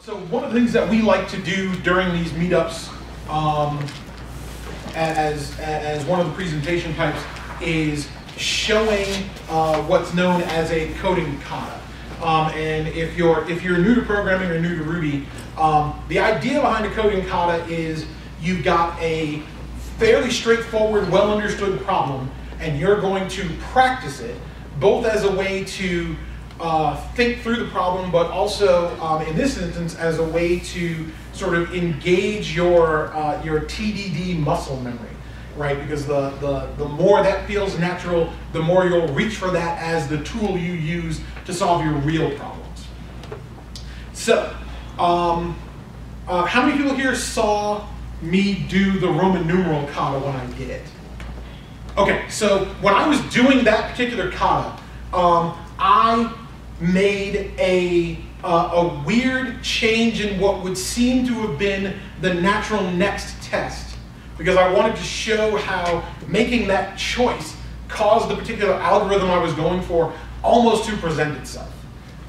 So one of the things that we like to do during these meetups as one of the presentation types is showing what's known as a coding kata. And if you're new to programming or new to Ruby, the idea behind a coding kata is you've got a fairly straightforward, well understood problem, and you're going to practice it both as a way to think through the problem, but also in this instance as a way to sort of engage your TDD muscle memory, right? Because the more that feels natural, the more you'll reach for that as the tool you use to solve your real problems. So, how many people here saw me do the Roman numeral kata when I did it? Okay, so when I was doing that particular kata, I made a weird change in what would seem to have been the natural next test, because I wanted to show how making that choice caused the particular algorithm I was going for almost to present itself.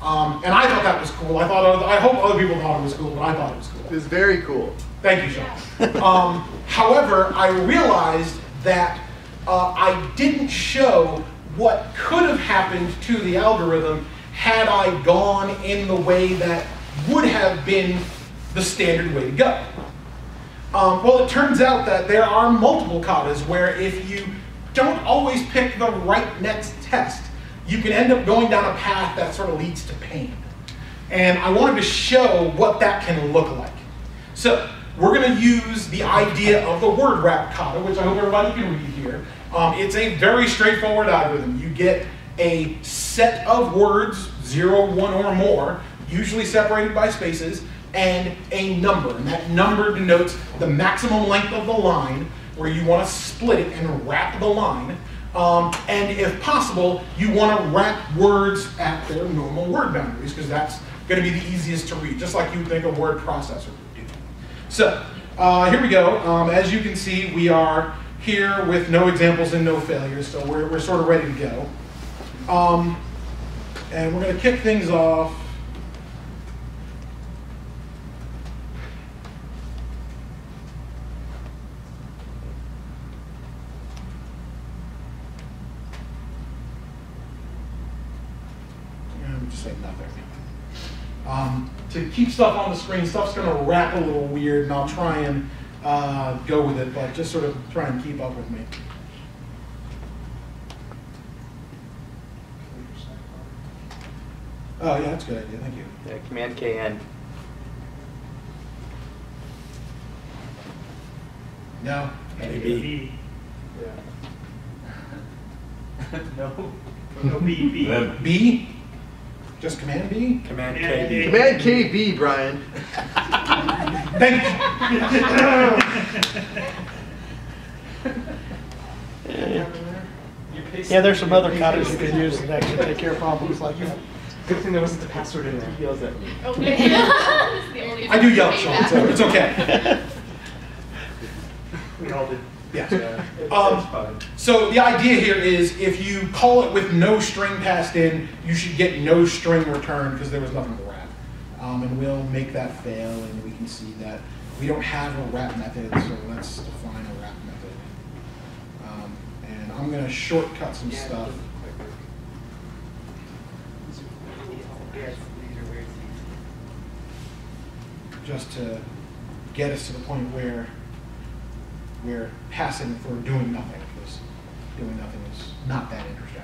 And I thought that was cool. I hope other people thought it was cool, but I thought it was cool. It was very cool. Thank you, Sean. However, I realized that I didn't show what could have happened to the algorithm had I gone in the way that would have been the standard way to go. Well, it turns out that there are multiple katas where if you don't always pick the right next test, you can end up going down a path that sort of leads to pain. And I wanted to show what that can look like. So we're going to use the idea of the word wrap kata, which I hope everybody can read here. It's a very straightforward algorithm. You get a set of words, 0, 1, or more, usually separated by spaces, and a number. And that number denotes the maximum length of the line, where you want to split it and wrap the line. And if possible, you want to wrap words at their normal word boundaries, because that's going to be the easiest to read, just like you would think a word processor would do. So here we go. As you can see, we are here with no examples and no failures, so we're sort of ready to go. And we're going to kick things off. Just say nothing. To keep stuff on the screen, stuff's going to wrap a little weird, and I'll try and go with it, but just sort of try and keep up with me. Oh, yeah, that's a good idea. Thank you. Yeah, Command KN. No. Maybe. Yeah. No, B. B? Just Command B? Command KB. Command KB, Brian. Thank you. Yeah, there's some other katas you can use that actually take care of problems like that. Good thing there wasn't the password in there. He yells at me. Okay. I do yell, Sean, so it's okay. We all did. Yeah. So the idea here is if you call it with no string passed in, you should get no string returned because there was nothing to wrap. And we'll make that fail, and we can see that we don't have a wrap method, so let's define a wrap method. And I'm going to shortcut some stuff. Just to get us to the point where we're passing for doing nothing, because doing nothing is not that interesting.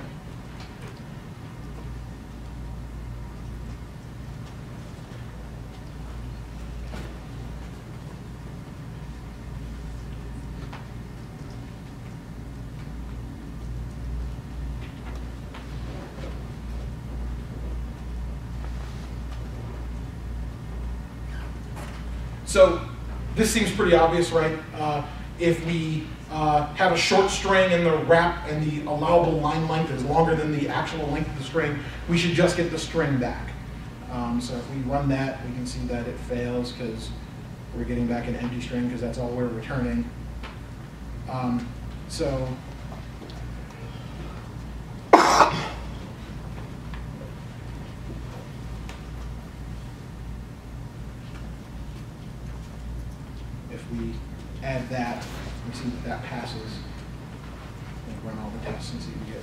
So this seems pretty obvious, right? If we have a short string and the wrap and the allowable line length is longer than the actual length of the string, we should just get the string back. So if we run that, we can see that it fails because we're getting back an empty string because that's all we're returning. So if we add that, we see that that passes. Run all the tests and see if we get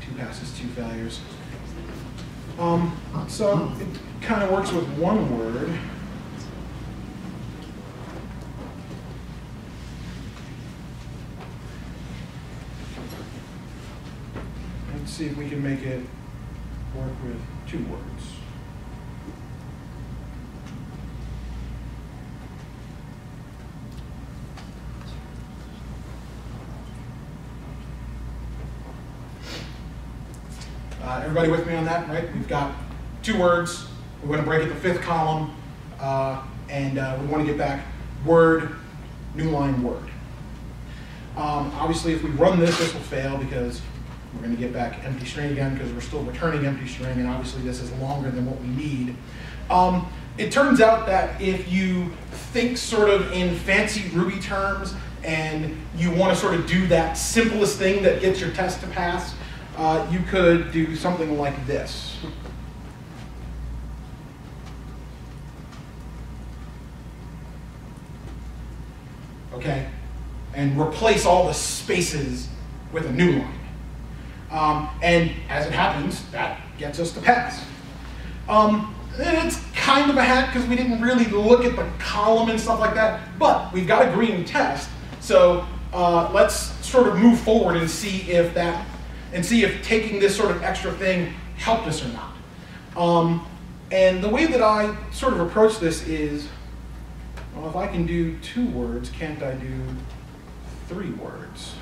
2 passes, 2 failures. So it kind of works with one word. Let's see if we can make it work with 2 words. Everybody with me on that, right? We've got 2 words. We're going to break it the 5th column, and we want to get back word, new line, word. Obviously, if we run this, this will fail because we're going to get back empty string again because we're still returning empty string, and obviously this is longer than what we need. It turns out that if you think sort of in fancy Ruby terms and you want to sort of do that simplest thing that gets your test to pass, you could do something like this. Okay? And replace all the spaces with a new line. And as it happens, that gets us to pass. It's kind of a hack because we didn't really look at the column and stuff like that, but we've got a green test, so let's sort of move forward and see if taking this sort of extra thing helped us or not. And the way that I sort of approach this is, well, if I can do 2 words, can't I do 3 words?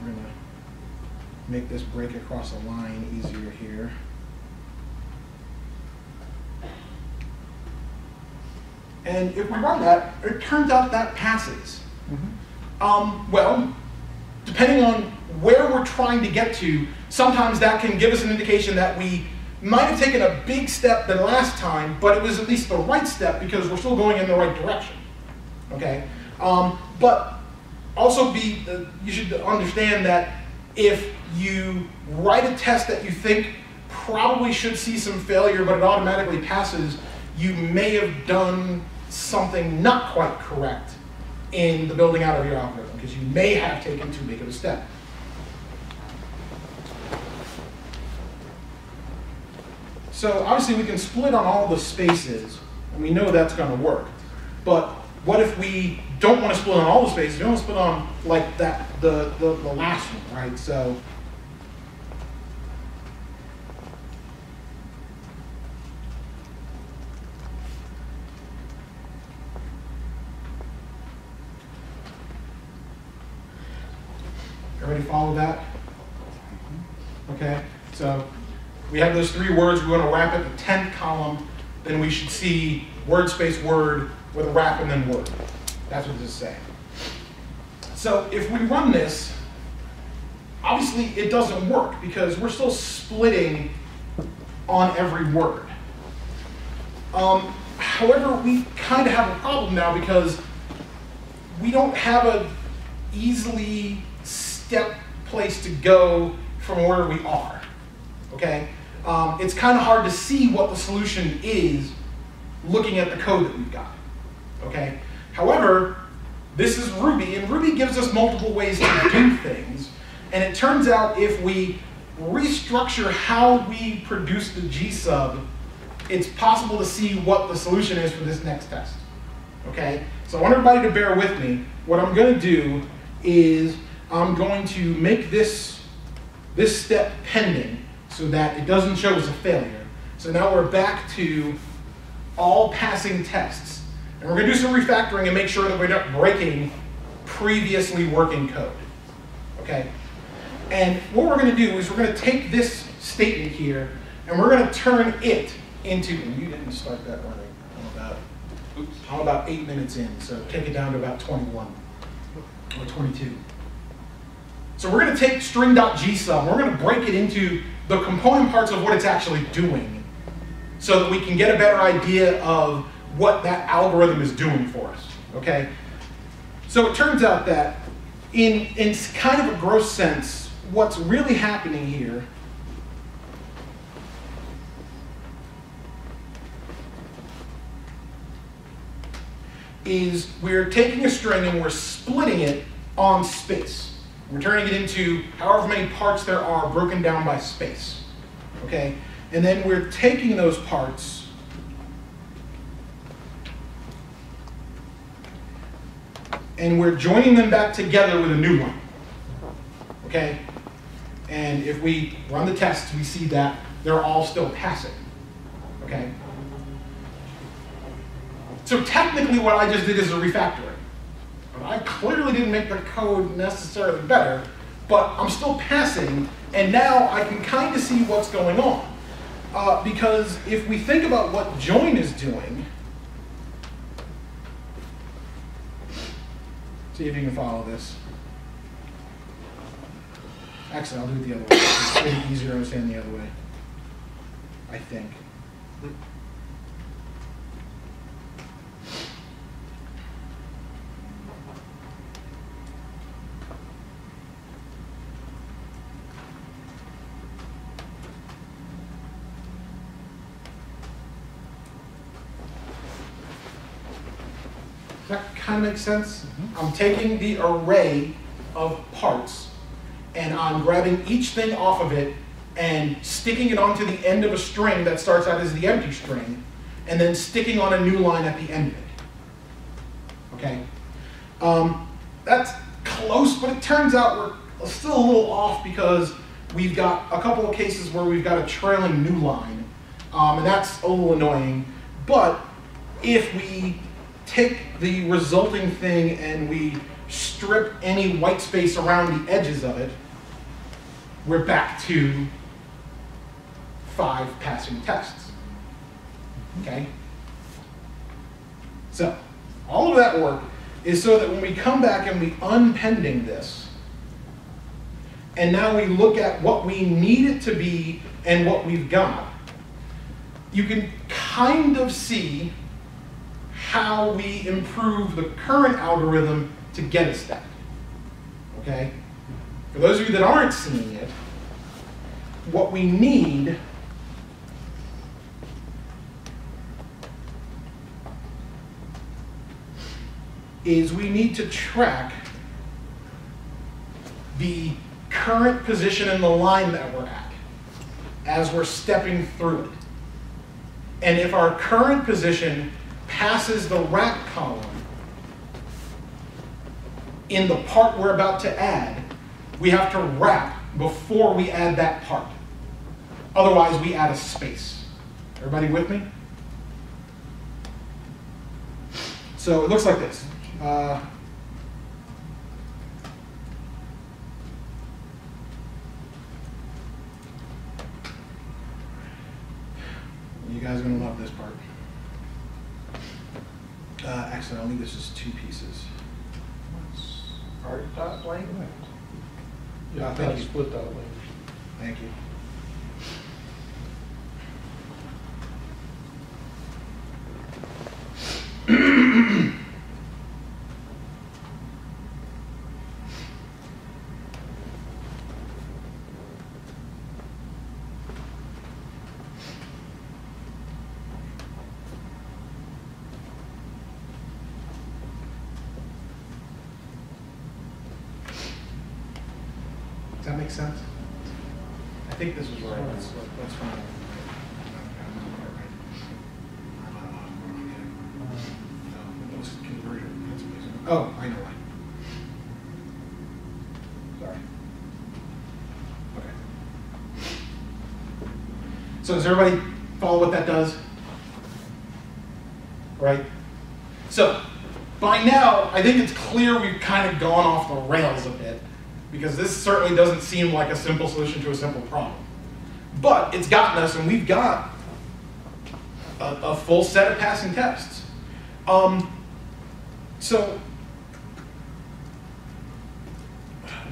We're going to make this break across a line easier here. And if we run that, it turns out that passes. Well, depending on where we're trying to get to, sometimes that can give us an indication that we might have taken a big step than last time, but it was at least the right step because we're still going in the right direction. Okay? But also you should understand that if you write a test that you think probably should see some failure, but it automatically passes, you may have done something not quite correct in the building out of your algorithm, because you may have taken too big of a step. So obviously we can split on all the spaces, and we know that's going to work. But what if we don't want to split on all the spaces? We want to split on like that, the last one, right? So everybody follow that? Okay, so we have those 3 words. We want to wrap it the 10th column. Then we should see word space word with a wrap and then word. That's what this is saying. So if we run this, obviously it doesn't work because we're still splitting on every word. However, we kind of have a problem now because we don't have an easily step place to go from where we are. Okay? It's kind of hard to see what the solution is looking at the code that we've got. Okay? However, this is Ruby, and Ruby gives us multiple ways to do things. And it turns out if we restructure how we produce the G-sub, it's possible to see what the solution is for this next test. Okay? So I want everybody to bear with me. What I'm going to do is I'm going to make this step pending so that it doesn't show as a failure. So now we're back to all passing tests. And we're going to do some refactoring and make sure that we're not breaking previously working code. Okay? And what we're going to do is we're going to take this statement here and we're going to turn it into, and you didn't start that running, I'm about 8 minutes in, so take it down to about 21 or 22. So we're going to take string.gsum, we're going to break it into the component parts of what it's actually doing so that we can get a better idea of what that algorithm is doing for us, okay? So it turns out that in kind of a gross sense, what's really happening here is we're taking a string and we're splitting it on space. We're turning it into however many parts there are broken down by space. Okay? And then we're taking those parts and we're joining them back together with a new one. Okay? And if we run the tests, we see that they're all still passing. Okay? So technically what I just did is a refactoring. I clearly didn't make the code necessarily better, but I'm still passing, and now I can kind of see what's going on. Because if we think about what join is doing, see if you can follow this. Actually, I'll do it the other way. It's pretty easier to understand the other way, I think. That kind of makes sense? I'm taking the array of parts and I'm grabbing each thing off of it and sticking it onto the end of a string that starts out as the empty string and then sticking on a new line at the end of it. Okay? That's close, but it turns out we're still a little off because we've got a couple of cases where we've got a trailing new line, and that's a little annoying. But if we take the resulting thing and we strip any white space around the edges of it, we're back to 5 passing tests. Okay? So, all of that work is so that when we come back and we unpending this, and now we look at what we need it to be and what we've got, you can kind of see how we improve the current algorithm to get us that. Okay? For those of you that aren't seeing it, what we need is we need to track the current position in the line that we're at as we're stepping through it. And if our current position passes the wrap column in the part we're about to add, we have to wrap before we add that part. Otherwise, we add a space. Everybody with me? So it looks like this. You guys are going to love this part. Actually, I'll leave this as 2 pieces. Art dot blank? Yeah, thank you. Split dot blank. Thank you. Does that make sense? I think this is right. Let's find it. Oh, I know why. Sorry. Okay. So does everybody follow what that does? Right? So, by now, I think it's clear we've kind of gone off the rails a bit, because this certainly doesn't seem like a simple solution to a simple problem. But it's gotten us, and we've got a full set of passing tests. So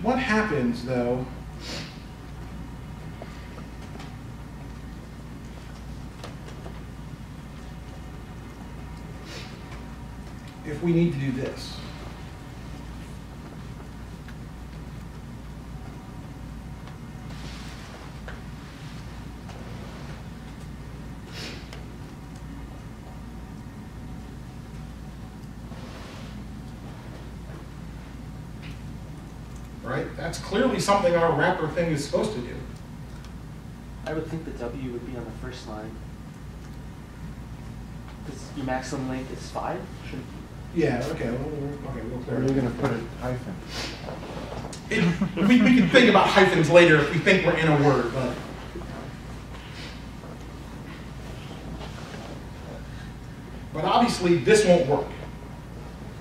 what happens, though, if we need to do this? right? That's clearly something our wrapper thing is supposed to do. I would think the W would be on the first line. Because your maximum length is 5? Shouldn't Yeah, okay, we'll Where clear are it. you going to put a hyphen? We can think about hyphens later if we think we're in a word, but obviously this won't work,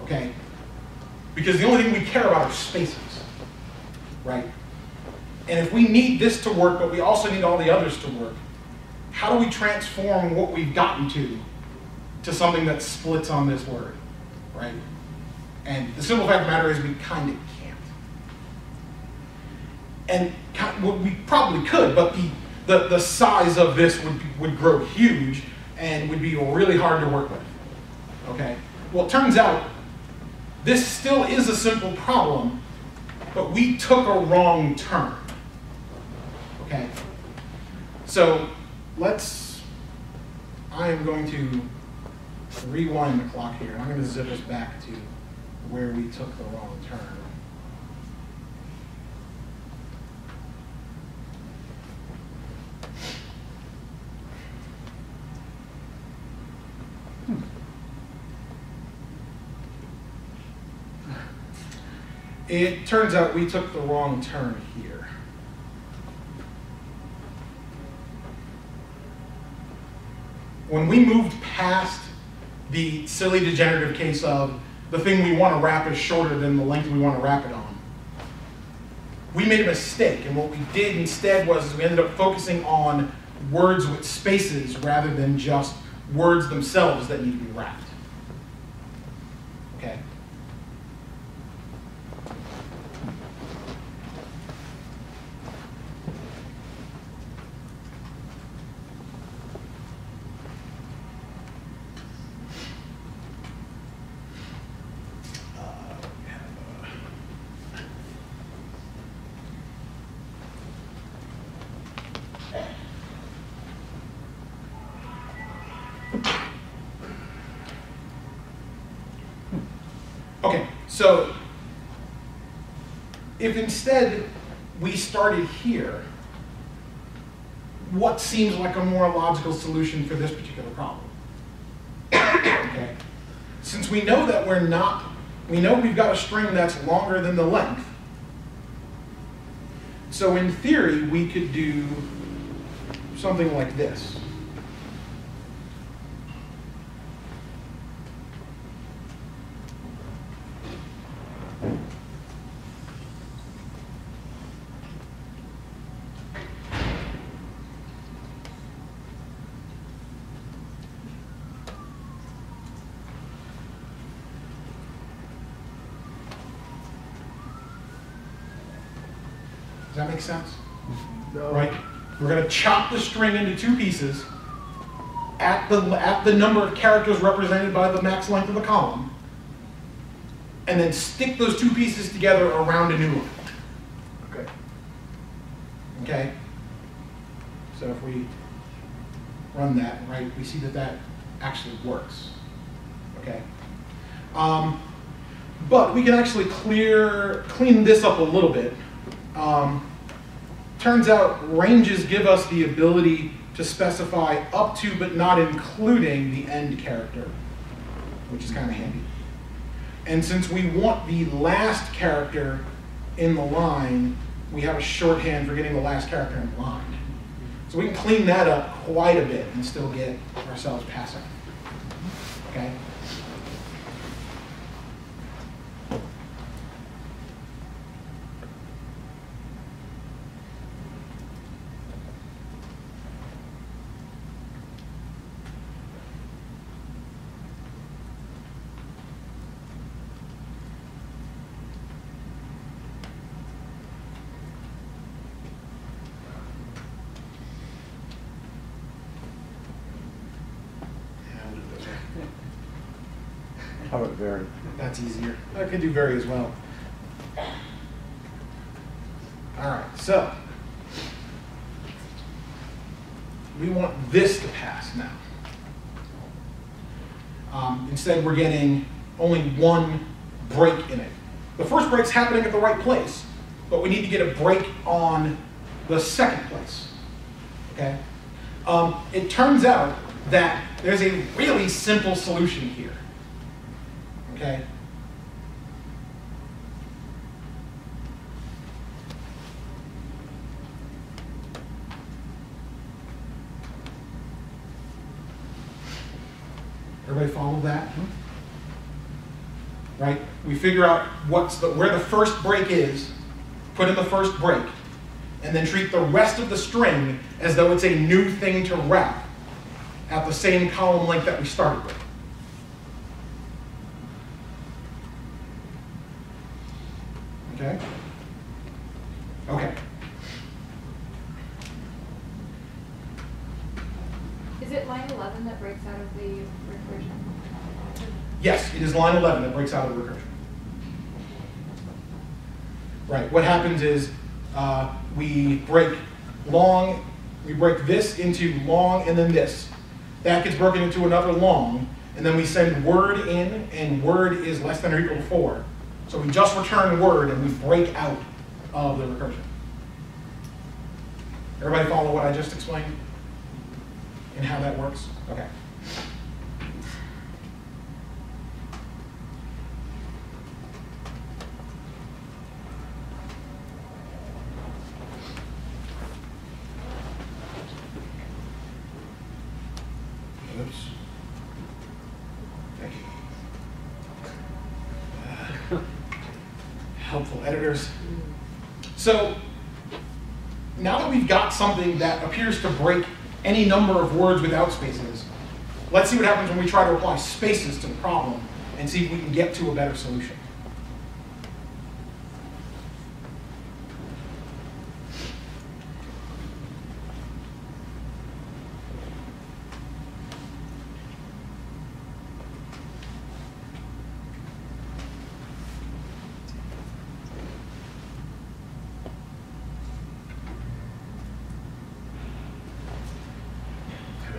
okay? Because the only thing we care about are spaces, right? And if we need this to work, but we also need all the others to work, how do we transform what we've gotten to something that splits on this word, right? And the simple fact of the matter is we kind of can't. And well, we probably could, but the size of this would grow huge and would be really hard to work with, okay? Well, it turns out this still is a simple problem, but we took a wrong turn, okay? So I am going to rewind the clock here. I'm going to zip us back to where we took the wrong turn. It turns out we took the wrong turn here. When we moved past the silly degenerative case of the thing we want to wrap is shorter than the length we want to wrap it on, we made a mistake. And what we did instead was we ended up focusing on words with spaces rather than just words themselves that need to be wrapped. Okay? Okay, so if instead we started here, what seems like a more logical solution for this particular problem? Okay, since we know that we know we've got a string that's longer than the length, so in theory we could do something like this. Does that make sense? No. Right? We're going to chop the string into two pieces at the number of characters represented by the max length of the column, and then stick those two pieces together around a new line. Okay. Okay? So if we run that, right, we see that that actually works. Okay? But we can actually clean this up a little bit. Turns out ranges give us the ability to specify up to but not including the end character, which is kind of handy. And since we want the last character in the line, we have a shorthand for getting the last character in the line. So we can clean that up quite a bit and still get ourselves passing. Okay? How about vary? That's easier. I could do vary as well. All right, so we want this to pass now. Instead, we're getting only one break in it. The first break's happening at the right place, but we need to get a break on the second place. Okay? It turns out that there's a really simple solution here. Okay? Everybody follow that? Right? We figure out where the first break is, put in the first break, and then treat the rest of the string as though it's a new thing to wrap at the same column length that we started with. Okay? Okay. Is it line 11 that breaks out of the recursion? Yes, it is line 11 that breaks out of the recursion. Right, what happens is we break this into long and then this. That gets broken into another long, and then we send word in, and word is less than or equal to 4. So we just return word and we break out of the recursion. Everybody follow what I just explained and how that works? Okay. Oops. Thank you. Helpful editors. So now that we've got something that appears to break any number of words without spaces, let's see what happens when we try to apply spaces to the problem and see if we can get to a better solution.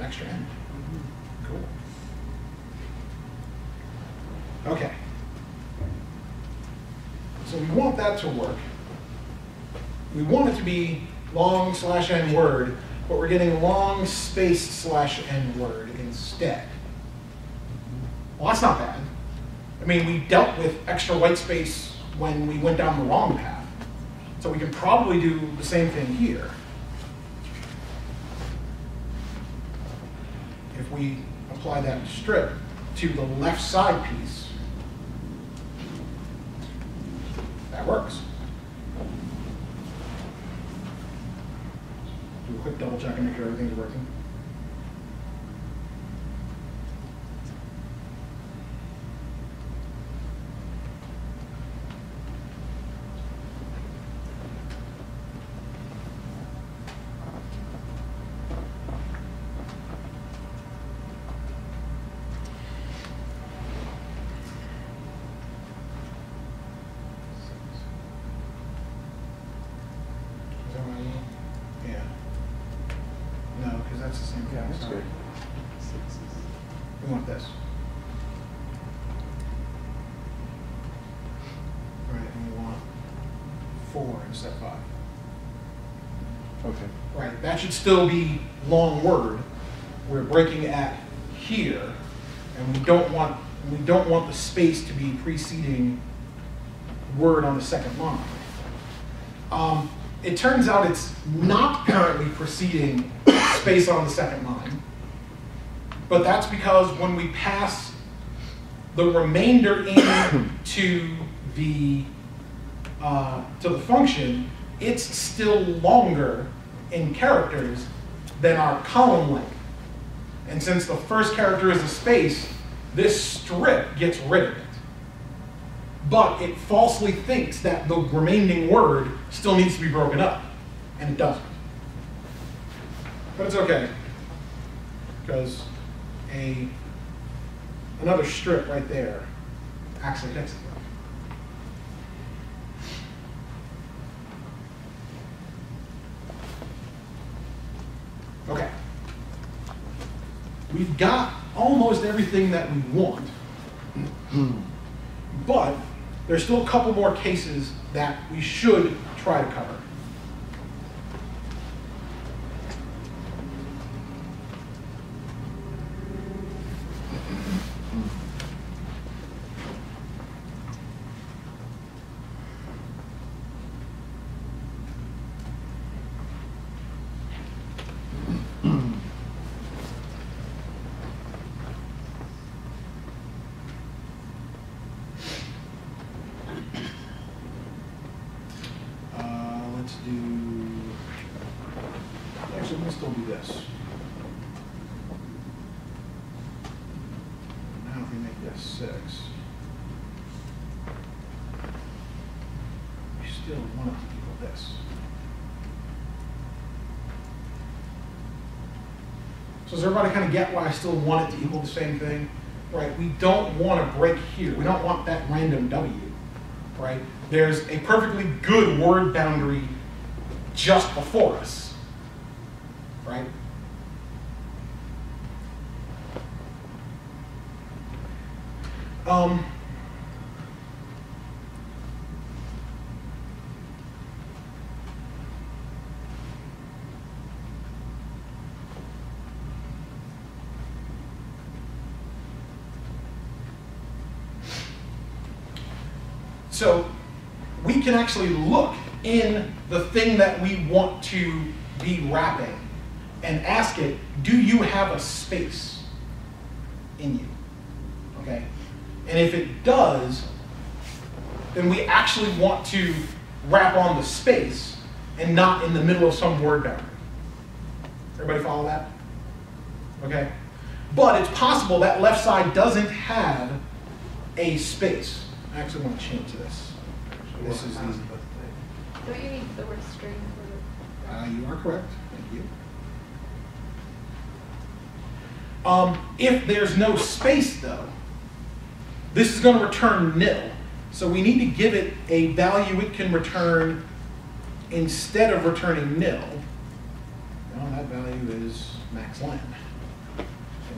Extra end. Cool. Okay. So we want that to work. We want it to be long / n word, but we're getting long space / n word instead. Well, that's not bad. I mean, we dealt with extra white space when we went down the wrong path. So we can probably do the same thing here. If we apply that strip to the left side piece, that works. Do a quick double check and make sure everything's working. That's the same thing. Yeah, that's Sorry. good. We want this. Right, and we want 4 instead of 5. Okay. Right, that should still be long word. We're breaking at here, and we don't want the space to be preceding word on the second line. It turns out it's not currently preceding space on the second line, but that's because when we pass the remainder in to the function, it's still longer in characters than our column length. And since the first character is a space, this strip gets rid of it. But it falsely thinks that the remaining word still needs to be broken up, and it doesn't. But it's okay, because another strip right there actually fixes it. Okay. We've got almost everything that we want, but there's still a couple more cases that we should try to cover. Let's do, actually, let's still do this. Now if we make this 6, we still want it to equal this. So does everybody kind of get why I still want it to equal the same thing? Right, we don't want to break here. We don't want that random W, right? There's a perfectly good word boundary just before us, right? So we can actually look in the thing that we want to be wrapping and ask it, do you have a space in you? Okay? And if it does, then we actually want to wrap on the space and not in the middle of some word boundary. Everybody follow that? Okay? But it's possible that left side doesn't have a space. I actually want to change this. This is easy. Don't you need the word string for the... You are correct. Thank you. If there's no space, though, this is going to return nil. So we need to give it a value it can return instead of returning nil. Well, that value is max len. And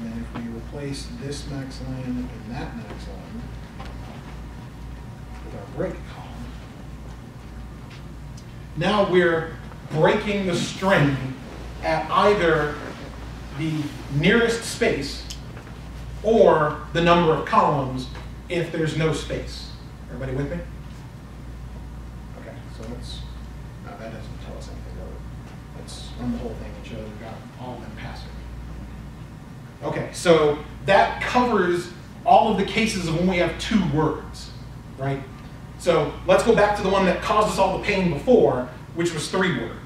then if we replace this max len and that max len with our break column, now we're breaking the string at either the nearest space or the number of columns if there's no space. Everybody with me? Okay, so let's, no, that doesn't tell us anything, though. Let's run the whole thing and show that we've got all of them passing. Okay, so that covers all of the cases of when we have 2 words, right? So let's go back to the one that caused us all the pain before, which was 3 words.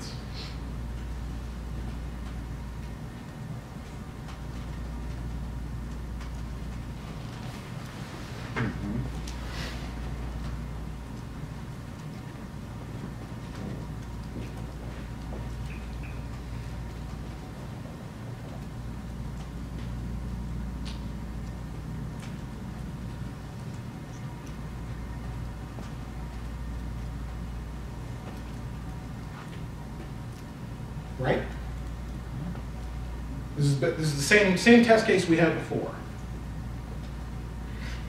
Right? This is the same test case we had before.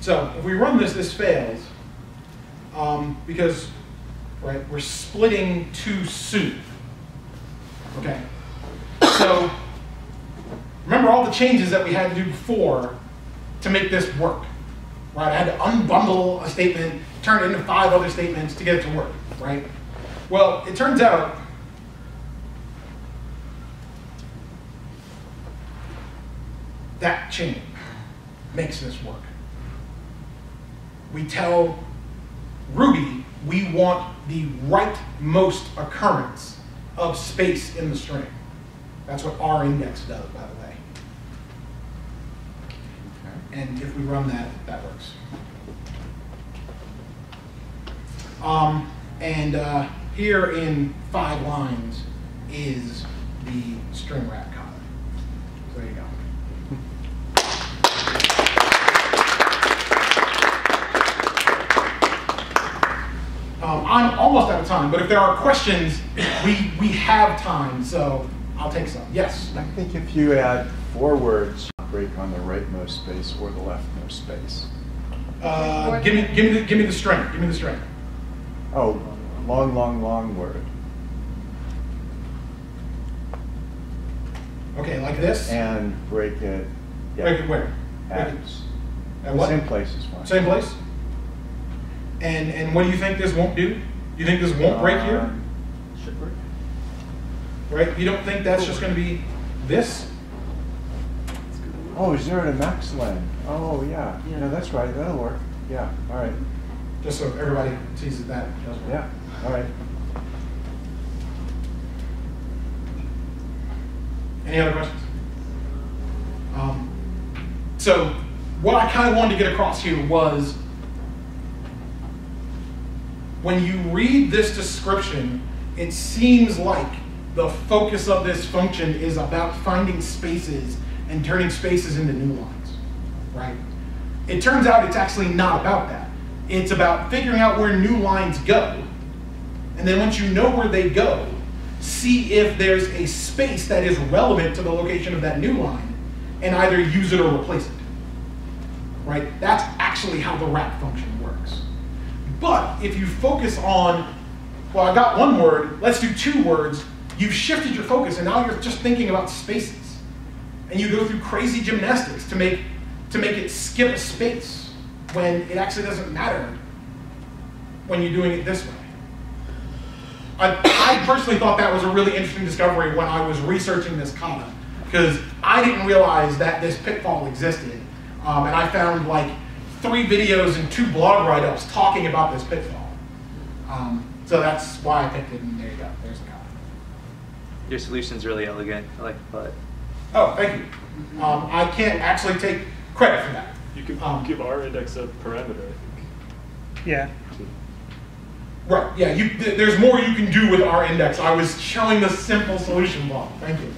So if we run this, this fails because right, we're splitting too soon. Okay. So remember all the changes that we had to do before to make this work. Right? I had to unbundle a statement, turn it into 5 other statements to get it to work. Right? Well, it turns out that chain makes this work. We tell Ruby we want the rightmost occurrence of space in the string. That's what our index does, by the way. Okay. And if we run that, that works. Here in 5 lines is the string wrap Kata. So there you go. I'm almost out of time, but if there are questions, we have time, so I'll take some. Yes? I think if you add 4 words, break on the rightmost space or the leftmost space. Give me the string. Give me the string. Oh, long word. Okay, like this. And break it. Yeah. Break it where? At, Break it. At what? Same place is fine. Same place. And what do you think this won't do? You think this won't break here? Should work. Right? You don't think that's just going to be this? Oh, 0 to max len. Oh, yeah. Yeah. No, that's right. That'll work. Yeah. All right. Just so everybody sees that does work. Yeah. All right. Any other questions? So what I kind of wanted to get across here was when you read this description, it seems like the focus of this function is about finding spaces and turning spaces into new lines, right? It turns out it's actually not about that. It's about figuring out where new lines go, and then once you know where they go, see if there's a space that is relevant to the location of that new line, and either use it or replace it, right? That's actually how the wrap function works. But if you focus on, well, I got one word, let's do 2 words, you've shifted your focus, and now you're just thinking about spaces. And you go through crazy gymnastics to make it skip a space when it actually doesn't matter when you're doing it this way. I personally thought that was a really interesting discovery when I was researching this kata, because I didn't realize that this pitfall existed. And I found like 3 videos and 2 blog write-ups talking about this pitfall. So that's why I picked it, and there you go, there's the kata. Your solution's really elegant. I like the butt. Oh, thank you. I can't actually take credit for that. You could give our index a parameter, I think. Yeah. Right, yeah, there's more you can do with our index. I was showing the simple solution block. Thank you.